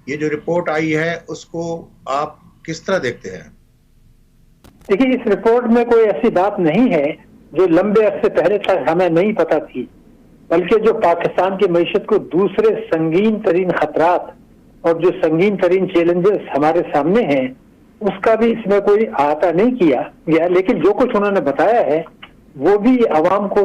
ये जो रिपोर्ट आई है उसको आप किस तरह देखते हैं? देखिए, इस रिपोर्ट में कोई ऐसी बात नहीं है जो लंबे अरसे पहले तक हमें नहीं पता थी, बल्कि जो पाकिस्तान की मईशत को दूसरे संगीन तरीन खतरात और जो संगीन तरीन चैलेंजेस हमारे सामने हैं, उसका भी इसमें कोई अहाता नहीं किया गया। लेकिन जो कुछ उन्होंने बताया है वो भी आवाम को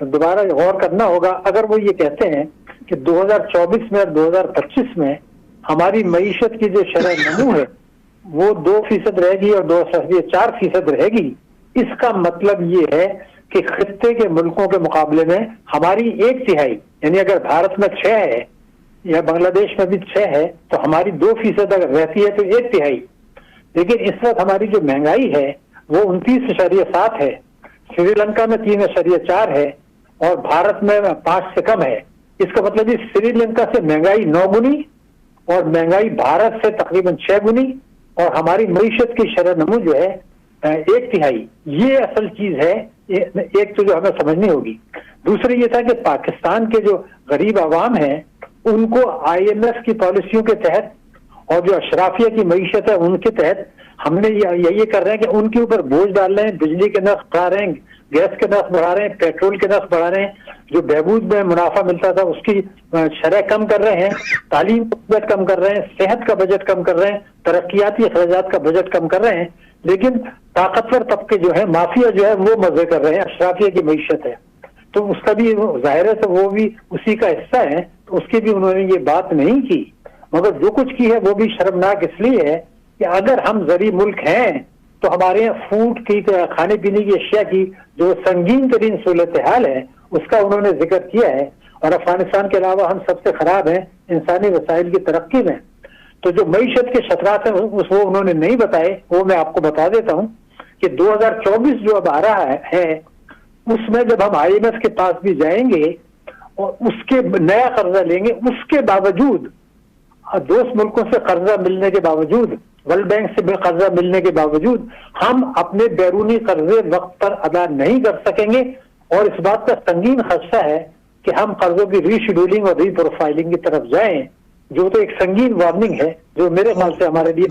दोबारा गौर करना होगा। अगर वो ये कहते हैं कि 2024 में और 2025 में हमारी मईशत की जो शरह नमू है वो 2% रहेगी और 2.4% रहेगी, इसका मतलब ये है कि खित्ते के मुल्कों के मुकाबले में हमारी 1/3, यानी अगर भारत में 6 है या बांग्लादेश में भी 6 है तो हमारी 2% अगर रहती है तो 1/3। लेकिन इस वक्त हमारी जो महंगाई है वो 29.7 है, श्रीलंका में 3.4 है और भारत में 5 से कम है। इसका मतलब श्रीलंका से महंगाई 9 गुनी और महंगाई भारत से तकरीबन 6 गुनी और हमारी मईशत की शरह नमू जो है 1/3। ये असल चीज है, एक तो जो हमें समझनी होगी। दूसरी ये था कि पाकिस्तान के जो गरीब आवाम है उनको IMF की पॉलिसियों के तहत और जो अशराफिया की मईशत है उनके तहत हमने ये कर रहे हैं कि उनके ऊपर बोझ डाल रहे हैं, बिजली के नर्ख बढ़ा रहे हैं, गैस के नर्ख बढ़ा रहे हैं, पेट्रोल के नर्ख बढ़ा रहे हैं, जो बहबूद में मुनाफा मिलता था उसकी शरह कम कर रहे हैं, तालीम का बजट कम कर रहे हैं, सेहत का बजट कम कर रहे हैं, तरक्याती अखराजात का बजट कम कर रहे हैं। लेकिन ताकतवर तबके जो है, माफिया जो है, वो मजे कर रहे हैं, अशराफिया की मईशत है। तो उसका भी जाहिर है तो वो भी उसी का हिस्सा है, तो उसकी भी उन्होंने ये बात नहीं की। मगर जो कुछ की है वो भी शर्मनाक इसलिए है कि अगर हम जरी मुल्क हैं तो हमारे यहाँ फूड की, खाने पीने की अशिया की जो संगीन तरीन सूरत हाल है उसका उन्होंने जिक्र किया है। और अफगानिस्तान के अलावा हम सबसे खराब हैं इंसानी वसाइल की तरक्की में। तो जो मईशत के खतरात हैं वो उन्होंने नहीं बताए, वो मैं आपको बता देता हूँ कि 2024 जो अब आ रहा है उसमें जब हम IMF के पास भी जाएंगे और उसके नया कर्जा लेंगे, उसके बावजूद दोस्त मुल्कों से कर्जा मिलने के बावजूद, वर्ल्ड बैंक से कर्जा मिलने के बावजूद हम अपने बैरूनी कर्जे वक्त पर अदा नहीं कर सकेंगे। और इस बात का संगीन खदशा है कि हम कर्जों की रीशेड्यूलिंग और रीप्रोफाइलिंग की तरफ जाएं, जो तो एक संगीन वार्निंग है जो मेरे ख्याल से हमारे लिए